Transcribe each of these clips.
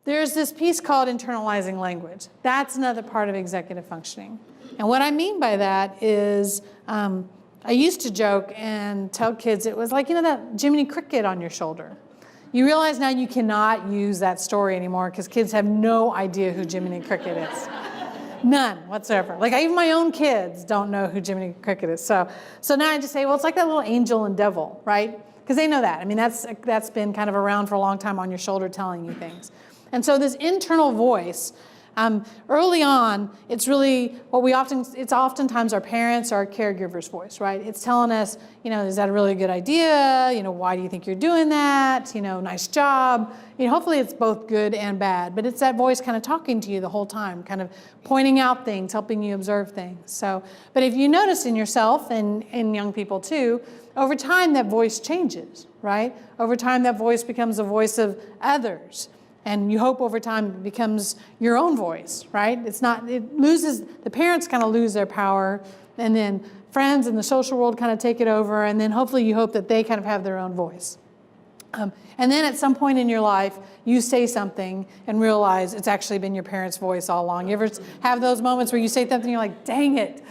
There's this piece called internalizing language. That's another part of executive functioning. And what I mean by that is, I used to joke and tell kids it was like, that Jiminy Cricket on your shoulder. You realize now you cannot use that story anymore because kids have no idea who Jiminy Cricket is. None whatsoever. Like even my own kids don't know who Jiminy Cricket is. So now I just say, well, it's like that little angel and devil, right? Because they know that. I mean, that's been kind of around for a long time on your shoulder telling you things. And so this internal voice, early on, it's really it's oftentimes our parents or our caregiver's voice, right? It's telling us, is that a really good idea? Why do you think you're doing that? Nice job. Hopefully it's both good and bad, but it's that voice kind of talking to you the whole time, kind of pointing out things, helping you observe things. So, but if you notice in yourself and in young people too, over time that voice changes, right? Over time that voice becomes a voice of others. And you hope over time it becomes your own voice, right? The parents kind of lose their power, and then friends and the social world kind of take it over, and then hopefully you hope that they kind of have their own voice. And then at some point in your life, you say something and realize it's actually been your parents' voice all along. You ever have those moments where you say something, you're like, dang it.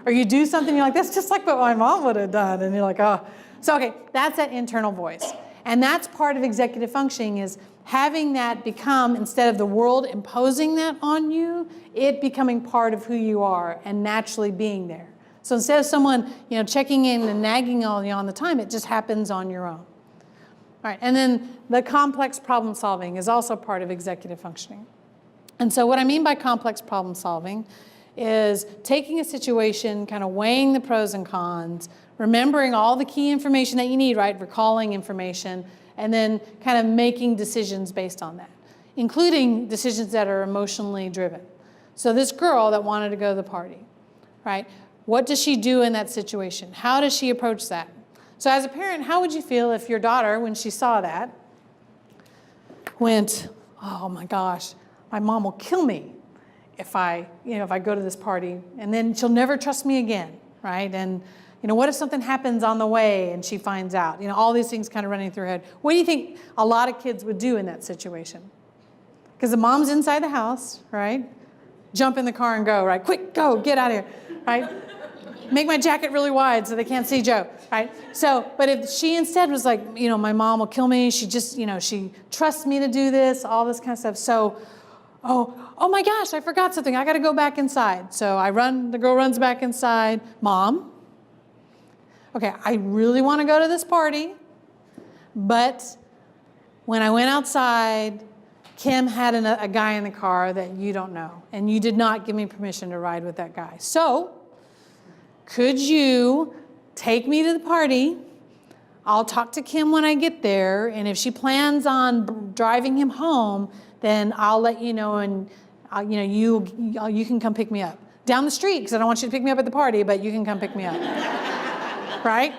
Or you do something, you're like, that's just like what my mom would have done. And you're like, oh. So, okay, that's that internal voice. And that's part of executive functioning is having that become, instead of the world imposing that on you, it becoming part of who you are and naturally being there. So instead of someone, checking in and nagging on you all the time, it just happens on your own. All right, and then the complex problem solving is also part of executive functioning. And so what I mean by complex problem solving is taking a situation, kind of weighing the pros and cons, remembering all the key information that you need, right? Recalling information, and then kind of making decisions based on that, including decisions that are emotionally driven. So this girl that wanted to go to the party, right? What does she do in that situation? How does she approach that? So as a parent, how would you feel if your daughter, when she saw that, went, oh my gosh, my mom will kill me if I go to this party, and then she'll never trust me again, right? And what if something happens on the way and she finds out? All these things kind of running through her head. What do you think a lot of kids would do in that situation? Because the mom's inside the house, right? Jump in the car and go, right? Quick, go, get out of here, right? Make my jacket really wide so they can't see Joe, right? So, but if she instead was like, my mom will kill me. She just, she trusts me to do this, all this kind of stuff. So, oh my gosh, I forgot something. I got to go back inside. So the girl runs back inside. Mom, okay, I really want to go to this party, but when I went outside, Kim had a guy in the car that you don't know, and you did not give me permission to ride with that guy. So, could you take me to the party? I'll talk to Kim when I get there, and if she plans on driving him home, then I'll let you know, and you can come pick me up. Down the street, because I don't want you to pick me up at the party, but you can come pick me up. Right?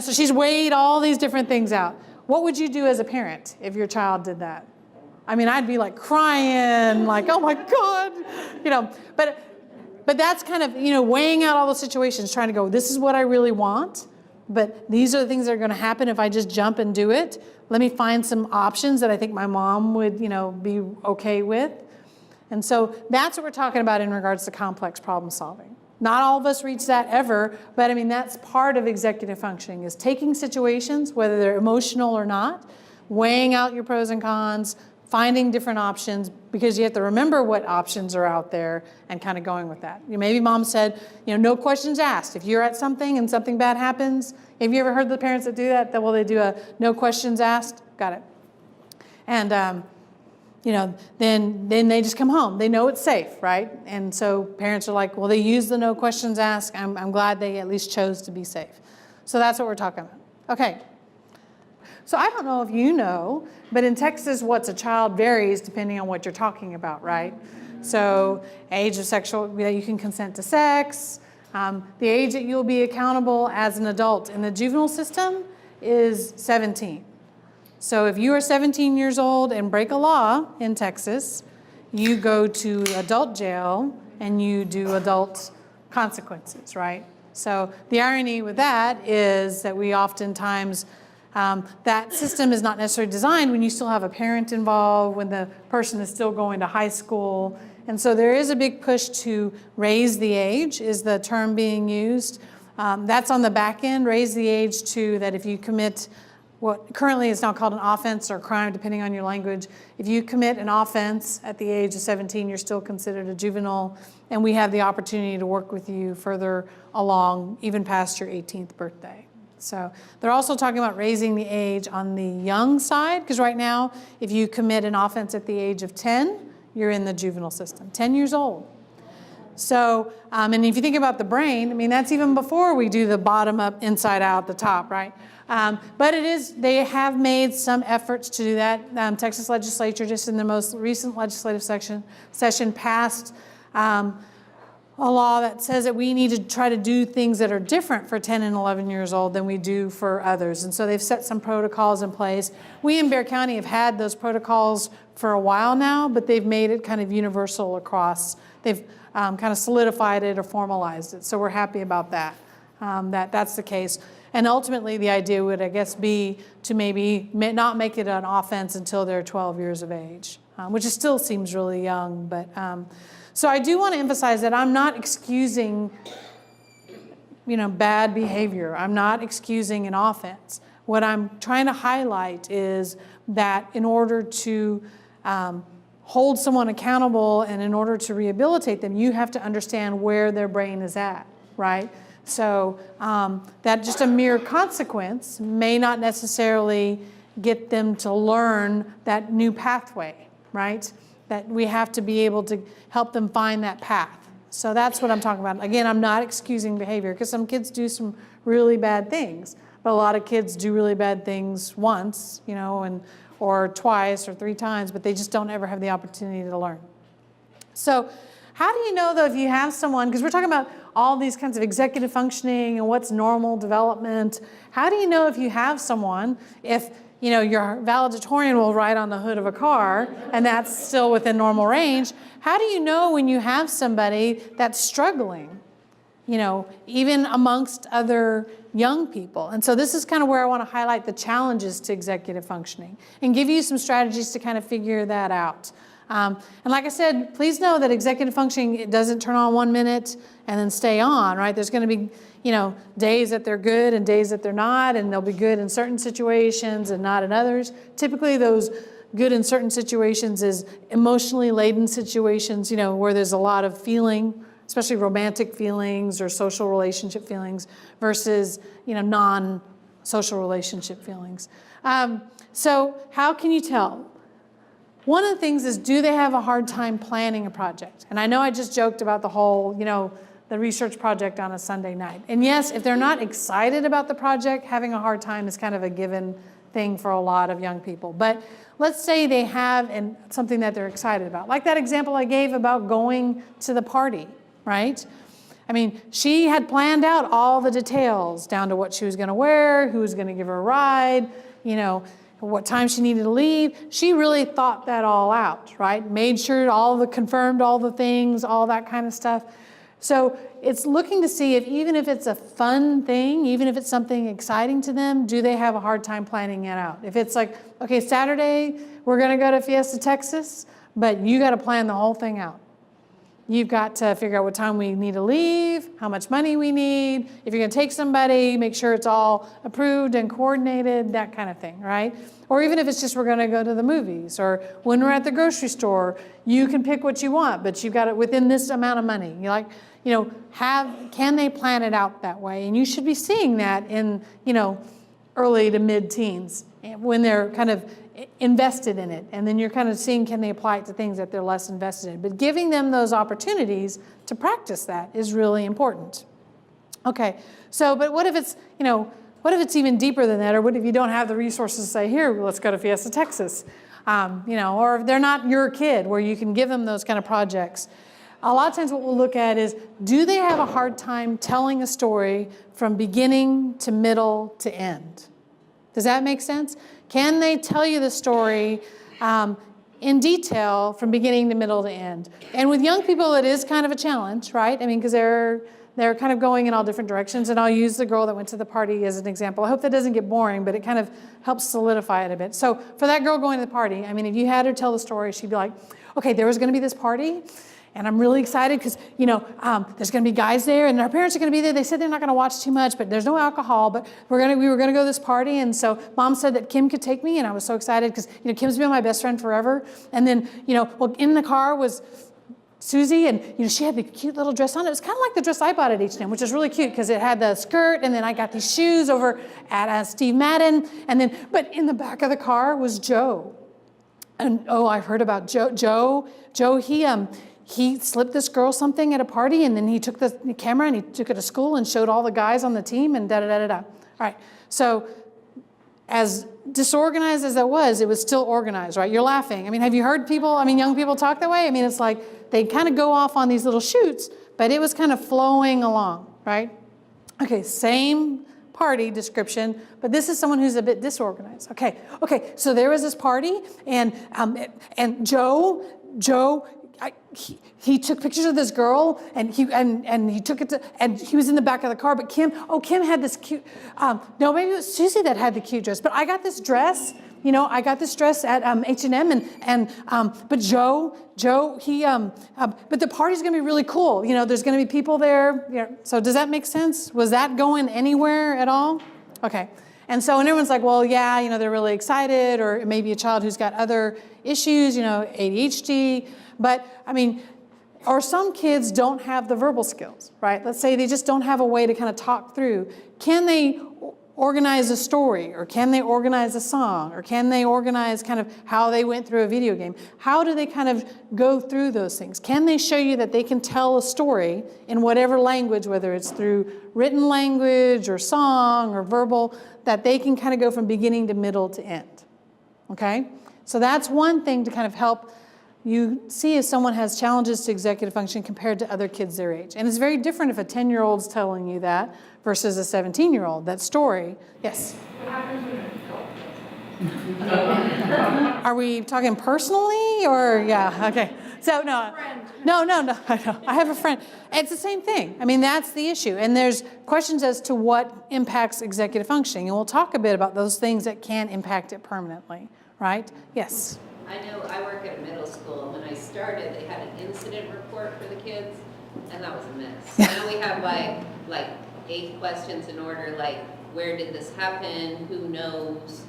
So she's weighed all these different things out. What would you do as a parent if your child did that? I mean, I'd be like crying, like, oh my God, but that's kind of, weighing out all the situations, trying to go, this is what I really want, but these are the things that are going to happen if I just jump and do it. Let me find some options that I think my mom would, be okay with. And so that's what we're talking about in regards to complex problem solving. Not all of us reach that ever, but I mean, that's part of executive functioning, is taking situations, whether they're emotional or not, weighing out your pros and cons, finding different options, because you have to remember what options are out there and kind of going with that. Maybe mom said, no questions asked. If you're at something and something bad happens, have you ever heard the parents that do that? They do a no questions asked? Got it. And, then they just come home. They know it's safe, right? And so parents are like, well, they use the no questions asked. I'm glad they at least chose to be safe. So that's what we're talking about. Okay. So I don't know if you know, but in Texas, what's a child varies depending on what you're talking about, right? So age of you can consent to sex, the age that you'll be accountable as an adult in the juvenile system is 17. So if you are 17 years old and break a law in Texas, you go to adult jail and you do adult consequences, right? So the irony with that is that we oftentimes That system is not necessarily designed when you still have a parent involved, when the person is still going to high school. And so there is a big push to raise the age, is the term being used. That's on the back end, raise the age to that if you commit what currently is now called an offense or crime, depending on your language. If you commit an offense at the age of 17, you're still considered a juvenile, and we have the opportunity to work with you further along, even past your 18th birthday. So they're also talking about raising the age on the young side, because right now, if you commit an offense at the age of 10, you're in the juvenile system, 10 years old. So, and if you think about the brain, I mean, that's even before we do the bottom up, inside out, the top, right? But they have made some efforts to do that. Texas legislature, just in the most recent legislative session, passed a law that says that we need to try to do things that are different for 10 and 11 years old than we do for others. And so they've set some protocols in place. We in Bexar County have had those protocols for a while now, but they've made it kind of universal across. They've kind of solidified it or formalized it. So we're happy about that, that's the case. And ultimately, the idea would, I guess, be to maybe not make it an offense until they're 12 years of age, which still seems really young. But so I do want to emphasize that I'm not excusing, bad behavior. I'm not excusing an offense. What I'm trying to highlight is that in order to hold someone accountable and in order to rehabilitate them, you have to understand where their brain is at, right? So that just a mere consequence may not necessarily get them to learn that new pathway, right? That we have to be able to help them find that path. So that's what I'm talking about. Again, I'm not excusing behavior, because some kids do some really bad things, but a lot of kids do really bad things once, or twice or 3 times, but they just don't ever have the opportunity to learn. So how do you know, though, if you have someone, because we're talking about all these kinds of executive functioning and what's normal development, how do you know if you have someone, if your valedictorian will ride on the hood of a car and that's still within normal range, how do you know when you have somebody that's struggling, even amongst other young people? And so this is kind of where I want to highlight the challenges to executive functioning and give you some strategies to kind of figure that out. And like I said, please know that executive functioning, it doesn't turn on 1 minute and then stay on, right? There's going to be, days that they're good and days that they're not, and they'll be good in certain situations and not in others. Typically, those good in certain situations is emotionally laden situations, where there's a lot of feeling, especially romantic feelings or social relationship feelings versus, non-social relationship feelings. So how can you tell? One of the things is, do they have a hard time planning a project? And I know I just joked about the whole, the research project on a Sunday night. And yes, if they're not excited about the project, having a hard time is kind of a given thing for a lot of young people. But let's say they have something that they're excited about. Like that example I gave about going to the party, right? I mean, she had planned out all the details down to what she was going to wear, who was going to give her a ride, what time she needed to leave. She really thought that all out, right? Made sure confirmed all the things, all that kind of stuff. So it's looking to see if, even if it's a fun thing, even if it's something exciting to them, do they have a hard time planning it out? If it's like, okay, Saturday, we're going to go to Fiesta, Texas, but you got to plan the whole thing out. You've got to figure out what time we need to leave, how much money we need. If you're going to take somebody, make sure it's all approved and coordinated, that kind of thing, right? Or even if it's just we're going to go to the movies, or when we're at the grocery store, you can pick what you want, but you've got it within this amount of money. Can they plan it out that way? And you should be seeing that in, early to mid-teens when they're kind of invested in it. And then you're kind of seeing, can they apply it to things that they're less invested in? But giving them those opportunities to practice that is really important. Okay, so, but what if it's, what if it's even deeper than that? Or what if you don't have the resources to say, here, let's go to Fiesta, Texas? Or if they're not your kid, where you can give them those kind of projects. A lot of times what we'll look at is, do they have a hard time telling a story from beginning to middle to end? Does that make sense? Can they tell you the story in detail from beginning to middle to end. And with young people, it is kind of a challenge, right? I mean, because they're kind of going in all different directions. And I'll use the girl that went to the party as an example. I hope that doesn't get boring, but it kind of helps solidify it a bit. So for that girl going to the party, I mean, if you had her tell the story, she'd be like, okay, there was going to be this party, and I'm really excited because, there's going to be guys there, and our parents are going to be there. They said they're not going to watch too much, but there's no alcohol, but we were going to go to this party, and so Mom said that Kim could take me, and I was so excited because, Kim's been my best friend forever. And then, in the car was Susie, and she had the cute little dress on. It was kind of like the dress I bought at H&M, which was really cute because it had the skirt, and then I got these shoes over at Steve Madden, but in the back of the car was Joe. And I've heard about Joe. Joe, he slipped this girl something at a party, and then he took the camera and he took it to school and showed all the guys on the team, and da-da-da-da-da. All right, so as disorganized as that was, it was still organized, right? You're laughing. I mean, have you heard young people talk that way? I mean, it's like they kind of go off on these little shoots, but it was kind of flowing along, right? Okay, same party description, but this is someone who's a bit disorganized. Okay, so there was this party, and Joe, he took pictures of this girl, and he took it to, and he was in the back of the car. But Kim had this cute. No, maybe it was Susie that had the cute dress. But I got this dress. I got this dress at H&M, but Joe, but the party's gonna be really cool. There's gonna be people there. So does that make sense? Was that going anywhere at all? Okay. And everyone's like, well, yeah, they're really excited, or it may be a child who's got other issues, ADHD. But or some kids don't have the verbal skills, right? Let's say they just don't have a way to kind of talk through. Can they organize a story, or can they organize a song, or can they organize kind of how they went through a video game? How do they kind of go through those things? Can they show you that they can tell a story in whatever language, whether it's through written language or song or verbal, that they can kind of go from beginning to middle to end, okay? So that's one thing to kind of help you see if someone has challenges to executive function compared to other kids their age. And it's very different if a 10-year-old's telling you that versus a 17-year-old, that story. Yes? What happens when an adult? Are we talking personally, or, yeah, okay. So, no, I have a friend. It's the same thing. That's the issue. And there's questions as to what impacts executive functioning. And we'll talk a bit about those things that can impact it permanently, right? Yes? I know I work at a middle school, and when I started, they had an incident report for the kids, and that was a mess. Now we have like 8 questions in order, like, where did this happen, who knows,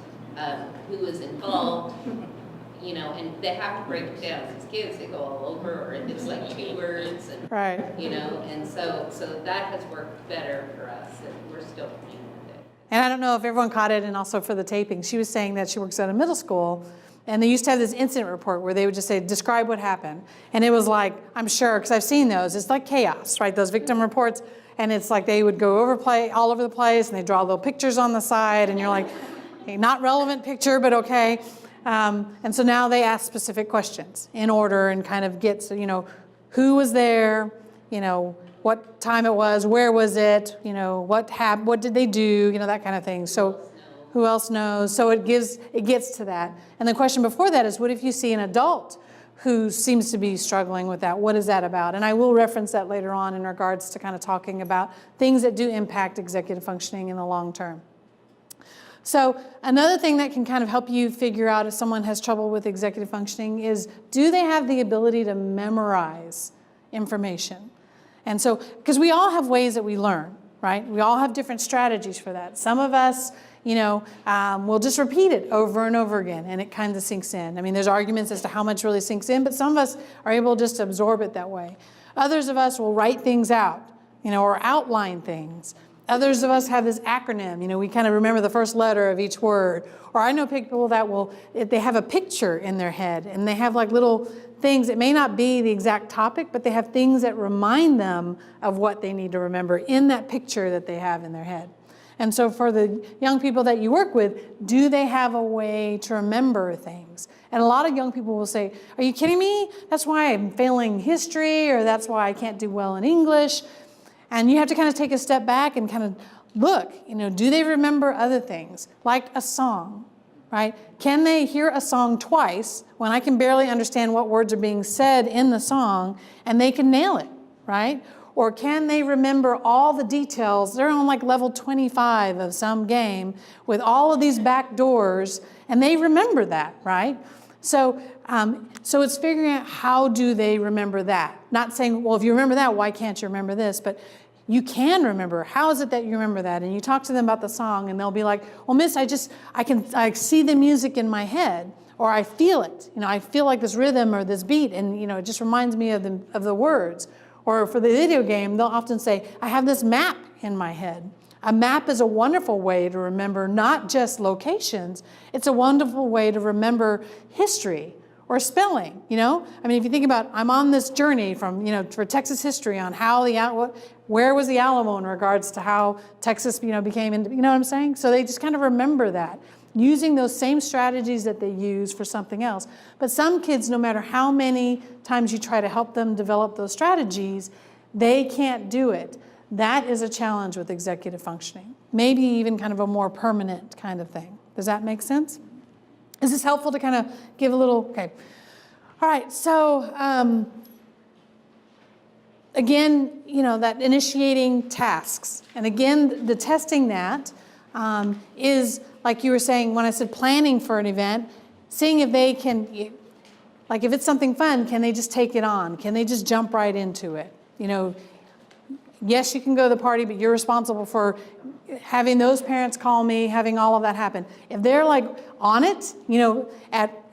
who was involved, and they have to break it down. Because kids, they go all over, or it's like 2 words, and, right. And so that has worked better for us, and we're still playing with it. And I don't know if everyone caught it, and also for the taping, she was saying that she works at a middle school, and they used to have this incident report where they would just say, describe what happened. And it was like, I'm sure, because I've seen those, it's like chaos, right? Those victim reports. And it's like they would go all over the place, and they draw little pictures on the side, and you're like, hey, not relevant picture, but okay. And so now they ask specific questions in order and kind of get, who was there, what time it was, where was it, what did they do, that kind of thing. So who else knows? So it gets to that. And the question before that is, what if you see an adult who seems to be struggling with that? What is that about? And I will reference that later on in regards to kind of talking about things that do impact executive functioning in the long term. So another thing that can kind of help you figure out if someone has trouble with executive functioning is, do they have the ability to memorize information? And so, because we all have ways that we learn, right? We all have different strategies for that. Some of us, we'll just repeat it over and over again, and it kind of sinks in. There's arguments as to how much really sinks in, but some of us are able just to absorb it that way. Others of us will write things out, or outline things. Others of us have this acronym, we kind of remember the first letter of each word. Or I know people that they have a picture in their head, and they have like little things. It may not be the exact topic, but they have things that remind them of what they need to remember in that picture that they have in their head. And so for the young people that you work with, do they have a way to remember things? And a lot of young people will say, are you kidding me? That's why I'm failing history, or that's why I can't do well in English. And you have to kind of take a step back and kind of look, do they remember other things, like a song, right? Can they hear a song twice when I can barely understand what words are being said in the song and they can nail it, right? Or can they remember all the details? They're on like level 25 of some game with all of these back doors and they remember that, right? So it's figuring out how do they remember that? Not saying, well, if you remember that, why can't you remember this? But you can remember. How is it that you remember that? And you talk to them about the song and they'll be like, well, miss, I see the music in my head or I feel it. I feel like this rhythm or this beat and, it just reminds me of the words. Or for the video game, they'll often say, I have this map in my head. A map is a wonderful way to remember not just locations, it's a wonderful way to remember history or spelling, I mean, if you think about, I'm on this journey from, for Texas history on how where was the Alamo in regards to how Texas, became, you know what I'm saying? So they just kind of remember that, using those same strategies that they use for something else. But some kids, no matter how many times you try to help them develop those strategies, they can't do it. That is a challenge with executive functioning. Maybe even kind of a more permanent kind of thing. Does that make sense? Is this helpful to kind of give a little, okay. All right, so again, that initiating tasks. And again, the testing that is, like you were saying, when I said planning for an event, seeing if they can, like if it's something fun, can they just take it on? Can they just jump right into it? Yes, you can go to the party, but you're responsible for having those parents call me, having all of that happen. If they're like on it,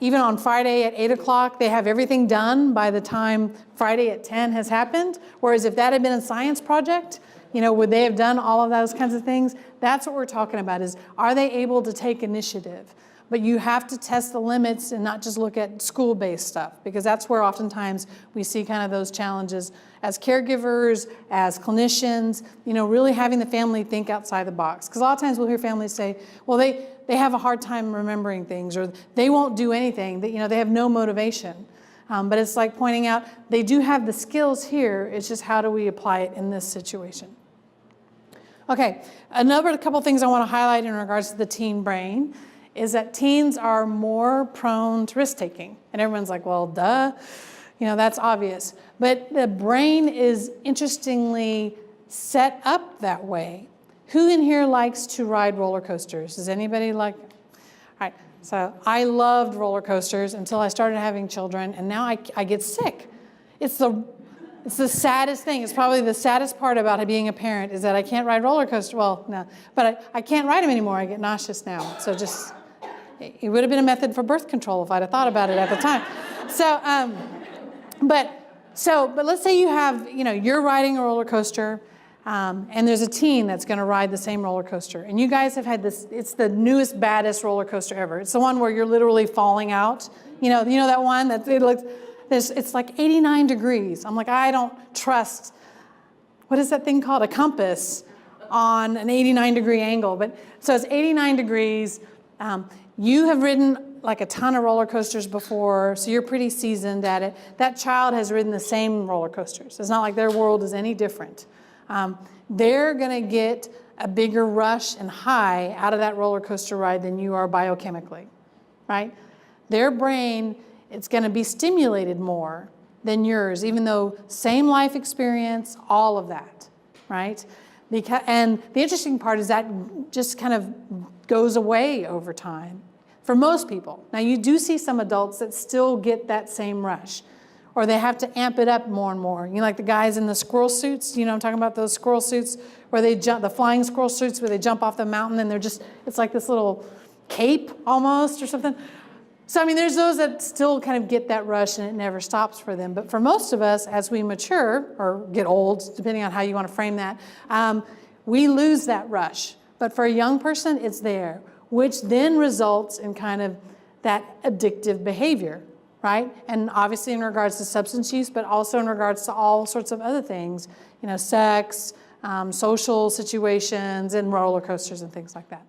even on Friday at 8 o'clock, they have everything done by the time Friday at 10 has happened. Whereas if that had been a science project, would they have done all of those kinds of things? That's what we're talking about is, are they able to take initiative? But you have to test the limits and not just look at school-based stuff, because that's where oftentimes we see kind of those challenges as caregivers, as clinicians, really having the family think outside the box. Because a lot of times we'll hear families say, well, they have a hard time remembering things, or they won't do anything, they have no motivation. But it's like pointing out, they do have the skills here, it's just how do we apply it in this situation. Okay, a couple things I want to highlight in regards to the teen brain is that teens are more prone to risk-taking. And everyone's like, well, duh, that's obvious. But the brain is interestingly set up that way. Who in here likes to ride roller coasters? Does anybody like? All right, so I loved roller coasters until I started having children, and now I get sick. It's the saddest thing. It's probably the saddest part about being a parent is that I can't ride roller coasters. Well, no, but I can't ride them anymore. I get nauseous now. So it would have been a method for birth control if I'd have thought about it at the time. But let's say you have, you're riding a roller coaster, and there's a teen that's going to ride the same roller coaster. And you guys have had this, it's the newest, baddest roller coaster ever. It's the one where you're literally falling out. You know that one that it looks, it's like 89 degrees. I'm like, I don't trust, what is that thing called? A compass on an 89-degree angle. But so it's 89 degrees. You have ridden like a ton of roller coasters before, so you're pretty seasoned at it. That child has ridden the same roller coasters. It's not like their world is any different. They're going to get a bigger rush and high out of that roller coaster ride than you are biochemically, right? Their brain, it's going to be stimulated more than yours, even though same life experience, all of that, right? And the interesting part is that just kind of goes away over time for most people. Now, you do see some adults that still get that same rush, or they have to amp it up more and more. Like the guys in the squirrel suits, I'm talking about those squirrel suits where they jump, the flying squirrel suits where they jump off the mountain and it's like this little cape almost or something. So, there's those that still kind of get that rush and it never stops for them. But for most of us, as we mature or get old, depending on how you want to frame that, we lose that rush. But for a young person, it's there, which then results in kind of that addictive behavior, right? And obviously in regards to substance use, but also in regards to all sorts of other things, sex, social situations, and roller coasters and things like that.